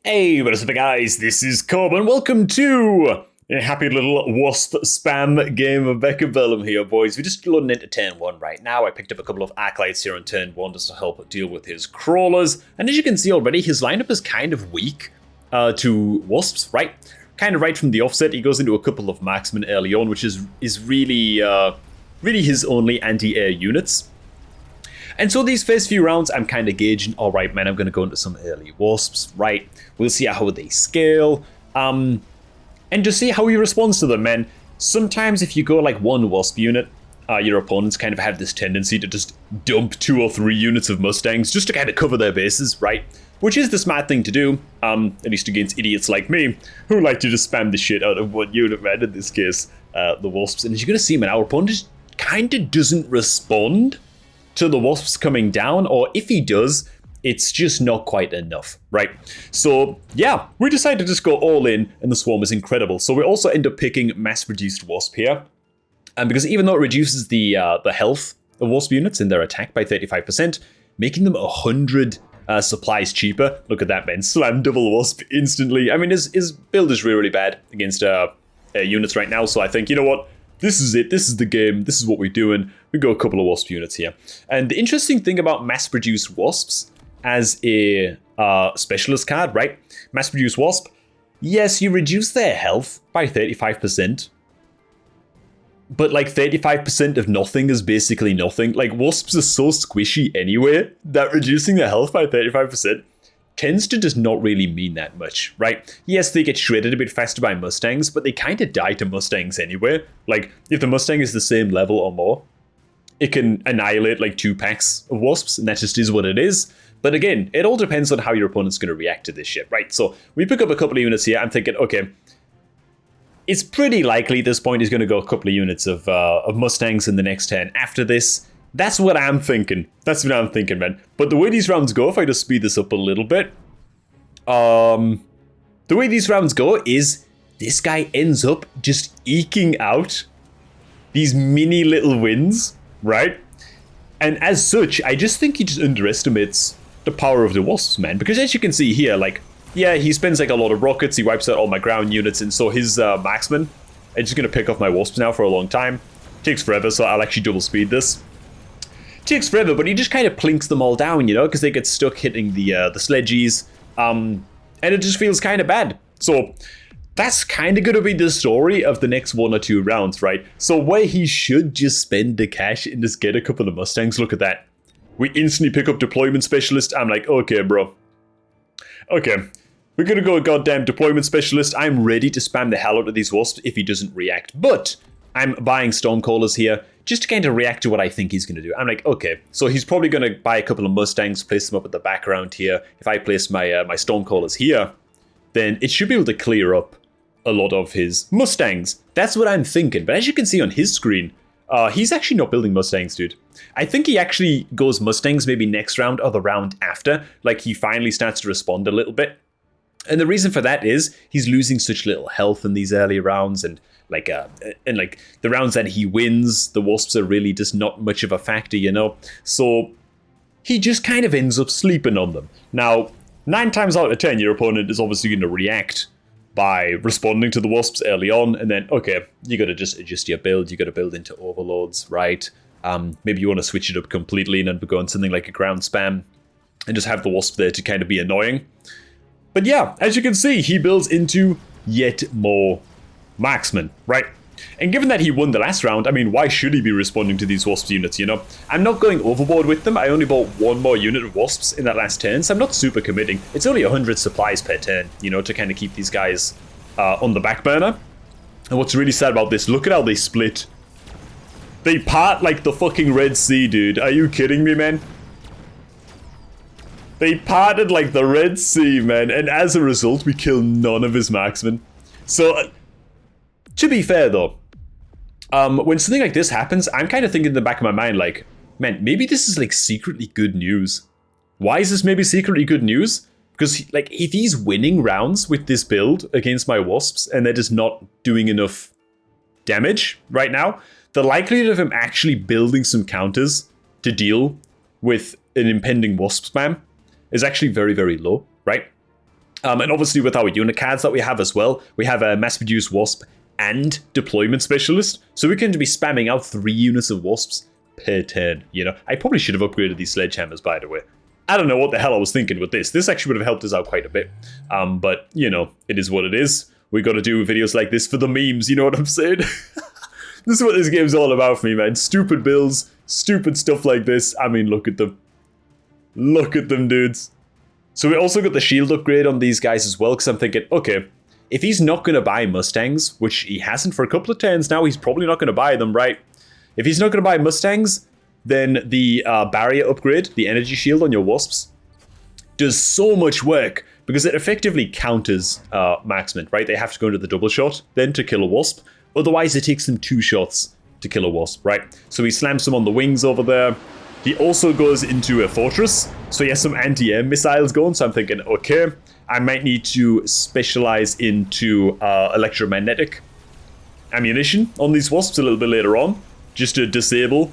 Hey, what is up guys, this is Cobb and welcome to a happy little wasp spam game of Mechabellum here, boys. We're just loading into turn 1 right now. I picked up a couple of acolytes here on turn 1 just to help deal with his crawlers. And as you can see already, his lineup is kind of weak to wasps, right? Kind of right from the offset. He goes into a couple of marksmen early on, which is really his only anti-air units. And so these first few rounds, I'm kind of gauging, alright man, I'm going to go into some early wasps, right? We'll see how they scale, and just see how he responds to them, man. Sometimes if you go like one wasp unit, your opponents kind of have this tendency to just dump 2 or 3 units of Mustangs just to kind of cover their bases, right? Which is the smart thing to do, at least against idiots like me, who like to just spam the shit out of one unit, man, in this case, the wasps. And as you're going to see, man, our opponent just kind of doesn't respond to the wasps coming down, or if he does, it's just not quite enough, right? So yeah, we decided to just go all in, and the swarm is incredible. So we also end up picking mass-produced wasp here, and because even though it reduces the health of wasp units in their attack by 35%, making them 100 supplies cheaper. Look at that, man! Slam double wasp instantly. I mean, his build is really bad against units right now. So I think, you know what? This is it. This is the game. This is what we're doing. We go a couple of wasp units here. And the interesting thing about mass-produced wasps as a specialist card, right? Mass-produced wasp, yes, you reduce their health by 35%. But like 35% of nothing is basically nothing. Like wasps are so squishy anyway that reducing their health by 35% tends to just not really mean that much, right? Yes, they get shredded a bit faster by Mustangs, but they kind of die to Mustangs anyway. Like, if the Mustang is the same level or more, it can annihilate like 2 packs of wasps, and that just is what it is. But again, it all depends on how your opponent's going to react to this shit, right? So we pick up a couple of units here. I'm thinking, okay, it's pretty likely at this point he's going to go a couple of units of Mustangs in the next turn. After this, that's what I'm thinking. That's what I'm thinking, man. But the way these rounds go, if I just speed this up a little bit, the way these rounds go is this guy ends up just eking out these mini little wins, right? And as such, I just think he just underestimates the power of the wasps, man. Because as you can see here, like, yeah, he spends like a lot of rockets, he wipes out all my ground units, and so his marksmen are just going to pick off my wasps now for a long time. Takes forever, so I'll actually double speed this. Takes forever, but he just kind of plinks them all down, you know, because they get stuck hitting the sledgies, and it just feels kind of bad. So that's kind of going to be the story of the next 1 or 2 rounds, right? So where he should just spend the cash and just get a couple of Mustangs, look at that. We instantly pick up deployment specialist. I'm like, okay, bro. Okay, we're going to go goddamn deployment specialist. I'm ready to spam the hell out of these wasps if he doesn't react, but I'm buying Stonecallers here just to kind of react to what I think he's going to do. I'm like, okay, so he's probably going to buy a couple of Mustangs, place them up at the background here. If I place my my Stonecallers here, then it should be able to clear up a lot of his Mustangs. That's what I'm thinking. But as you can see on his screen, he's actually not building Mustangs, dude. I think he actually goes Mustangs maybe next round or the round after. Like, he finally starts to respond a little bit. And the reason for that is he's losing such little health in these early rounds, and like the rounds that he wins, the wasps are really just not much of a factor, you know? So he just kind of ends up sleeping on them. Now, 9 times out of 10, your opponent is obviously going to react by responding to the wasps early on, and then, okay, you got to just adjust your build, you got to build into overloads, right? Maybe you want to switch it up completely and undergo on something like a ground spam, and just have the wasp there to kind of be annoying. But yeah, as you can see, he builds into yet more marksmen, right? And given that he won the last round, I mean, why should he be responding to these wasps units, you know? I'm not going overboard with them. I only bought 1 more unit of wasps in that last turn, so I'm not super committing. It's only 100 supplies per turn, you know, to kind of keep these guys on the back burner. And what's really sad about this, look at how they split. They part like the fucking Red Sea, dude. Are you kidding me, man? They parted like the Red Sea, man. And as a result, we kill none of his marksmen. So, to be fair, though, when something like this happens, I'm kind of thinking in the back of my mind, like, man, maybe this is, like, secretly good news. Why is this maybe secretly good news? Because, like, if he's winning rounds with this build against my wasps, and they're just not doing enough damage right now, the likelihood of him actually building some counters to deal with an impending wasp spam is actually very, very low, right? And obviously with our unit cards that we have as well, we have a mass-produced wasp and deployment specialist. So we can be spamming out 3 units of wasps per turn, you know. I probably should have upgraded these sledgehammers, by the way. I don't know what the hell I was thinking with this. This actually would have helped us out quite a bit. But, you know, it is what it is. We got to do videos like this for the memes, you know what I'm saying? This is what this game's all about for me, man. Stupid builds, stupid stuff like this. I mean, look at them. Look at them, dudes. So we also got the shield upgrade on these guys as well, because I'm thinking, okay, if he's not going to buy Mustangs, which he hasn't for a couple of turns now, he's probably not going to buy them, right? If he's not going to buy Mustangs, then the barrier upgrade, the energy shield on your wasps, does so much work, because it effectively counters marksman, right? They have to go into the double shot then to kill a wasp. Otherwise, it takes them 2 shots to kill a wasp, right? So he slams them on the wings over there. He also goes into a fortress, so he has some anti-air missiles going, so I'm thinking, okay, I might need to specialize into electromagnetic ammunition on these wasps a little bit later on, just to disable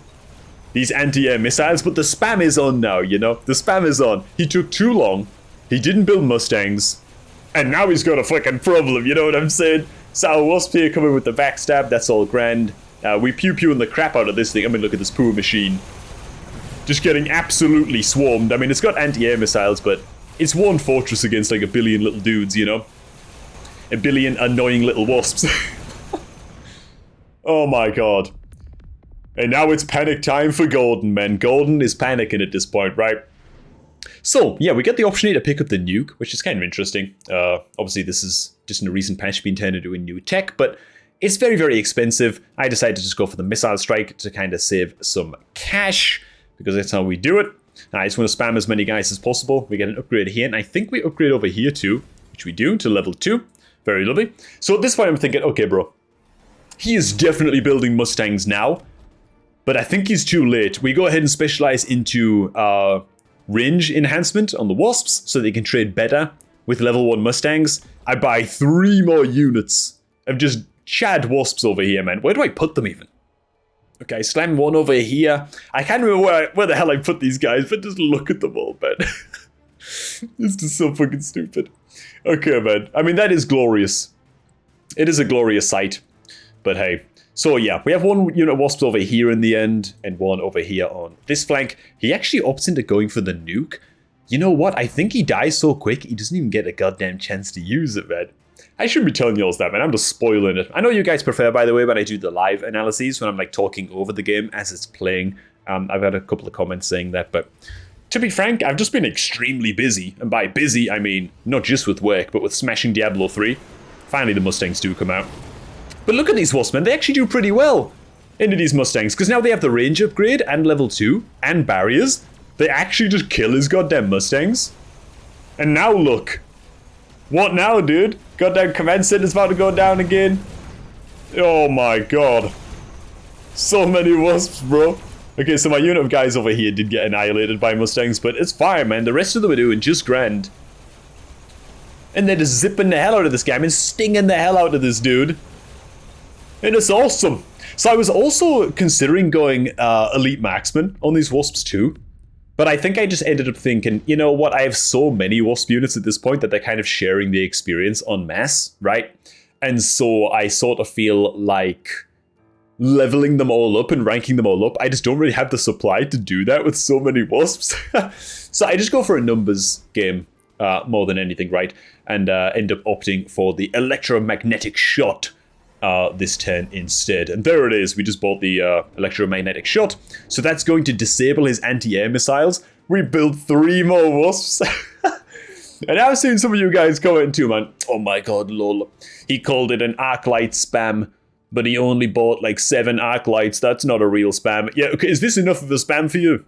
these anti-air missiles, but the spam is on now, you know? The spam is on. He took too long, he didn't build Mustangs, and now he's got a fucking problem, you know what I'm saying? So our wasp here coming with the backstab, that's all grand. We pew-pewing the crap out of this thing. I mean, look at this poor machine. Just getting absolutely swarmed. I mean, it's got anti-air missiles, but it's one fortress against like a billion little dudes, you know? A billion annoying little wasps. Oh my god. And now it's panic time for Gordon, man. Gordon is panicking at this point, right? So, yeah, we get the option here to pick up the nuke, which is kind of interesting. Obviously, this is just in a recent patch being turned into a new tech, but it's very, very expensive. I decided to just go for the missile strike to kind of save some cash, because that's how we do it. I just want to spam as many guys as possible. We get an upgrade here, and I think we upgrade over here too, which we do to level 2. Very lovely. So at this point, I'm thinking, okay, bro, he is definitely building Mustangs now, but I think he's too late. We go ahead and specialize into range enhancement on the wasps, so they can trade better with level 1 Mustangs. I buy 3 more units of just Chad wasps over here, man. Where do I put them even? Okay, slam one over here. I can't remember where the hell I put these guys, but just look at them all, man. It's just so fucking stupid. Okay, man. I mean, that is glorious. It is a glorious sight. But hey. So yeah, we have 1 unit of wasps over here in the end, and 1 over here on this flank. He actually opts into going for the nuke. You know what? I think he dies so quick, he doesn't even get a goddamn chance to use it, man. I shouldn't be telling you all that, man. I'm just spoiling it. I know you guys prefer, by the way, when I do the live analyses, when I'm like talking over the game as it's playing. I've had a couple of comments saying that, but to be frank, I've just been extremely busy. And by busy, I mean not just with work, but with smashing Diablo 3. Finally, the Mustangs do come out. But look at these Wasps, they actually do pretty well into these Mustangs, because now they have the range upgrade and level 2 and barriers. They actually just kill his goddamn Mustangs. And now look. What now, dude? Goddamn command center's about to go down again. Oh my god. So many wasps, bro. Okay, so my unit of guys over here did get annihilated by Mustangs, but it's fine, man. The rest of them are doing just grand. And they're just zipping the hell out of this guy. I mean, stinging the hell out of this dude. And it's awesome. So I was also considering going elite marksman on these wasps too. But I think I just ended up thinking, you know what, I have so many wasp units at this point that they're kind of sharing the experience en masse, right? And so I sort of feel like leveling them all up and ranking them all up, I just don't really have the supply to do that with so many wasps. So I just go for a numbers game more than anything, right? And end up opting for the electromagnetic shot this turn instead. And there it is, we just bought the electromagnetic shot. So that's going to disable his anti-air missiles. We built 3 more wasps. And I've seen some of you guys comment too, man. Oh my god, lol. He called it an arc light spam, but he only bought like 7 arc lights. That's not a real spam. Yeah, okay, is this enough of a spam for you?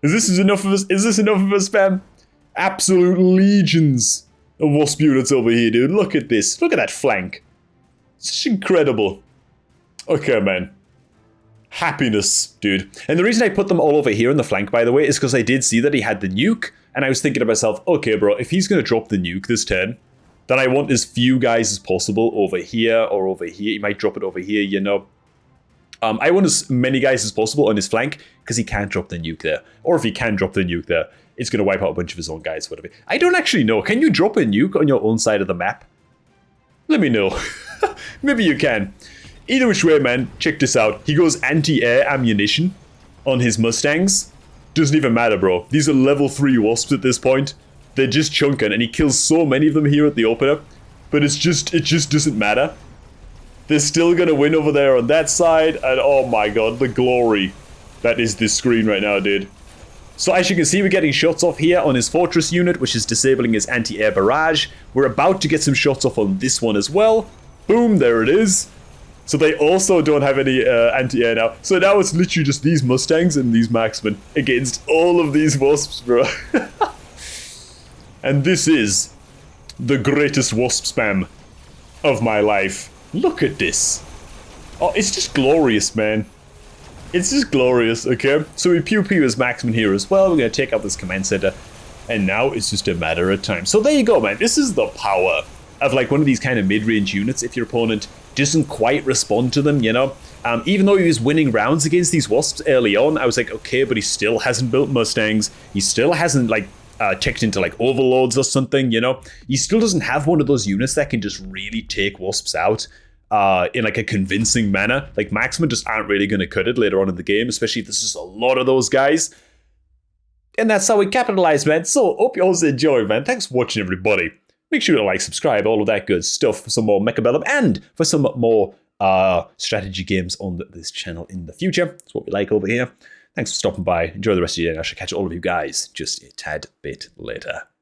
Is this enough of a spam? Absolute legions of wasp units over here, dude. Look at this. Look at that flank. It's incredible. Okay, man. Happiness, dude. And the reason I put them all over here in the flank, by the way, is because I did see that he had the nuke, and I was thinking to myself, okay, bro, if he's going to drop the nuke this turn, then I want as few guys as possible over here or over here. He might drop it over here, you know. I want as many guys as possible on his flank, because he can't drop the nuke there. Or if he can drop the nuke there, it's going to wipe out a bunch of his own guys, whatever. I don't actually know. Can you drop a nuke on your own side of the map? Let me know. Maybe you can. Either which way, man, check this out. He goes anti-air ammunition on his Mustangs. Doesn't even matter, bro. These are level 3 wasps at this point. They're just chunking, and he kills so many of them here at the opener. But it just doesn't matter. They're still gonna win over there on that side, and oh my god, the glory that is this screen right now, dude. So as you can see, we're getting shots off here on his fortress unit, which is disabling his anti-air barrage. We're about to get some shots off on this one as well. Boom, there it is. So they also don't have any anti-air now. So now it's literally just these Mustangs and these marksmen against all of these wasps, bro. And this is the greatest wasp spam of my life. Look at this. Oh, it's just glorious, man. It's just glorious, okay? So we pew-pew his marksman here as well. We're going to take out this command center. And now it's just a matter of time. So there you go, man. This is the power of like one of these kind of mid-range units if your opponent doesn't quite respond to them, you know? Even though he was winning rounds against these wasps early on, I was like, okay, but he still hasn't built Mustangs. He still hasn't like checked into like overloads or something, you know? He still doesn't have one of those units that can just really take wasps out in like a convincing manner. Like marksmen just aren't really going to cut it later on in the game, especially if there's just a lot of those guys. And that's how we capitalize, man. So hope you all enjoyed, man. Thanks for watching, everybody. Make sure to like, subscribe, all of that good stuff for some more Mechabellum and for some more strategy games on this channel in the future. That's what we like over here. Thanks for stopping by. Enjoy the rest of your day, and I shall catch all of you guys just a tad bit later.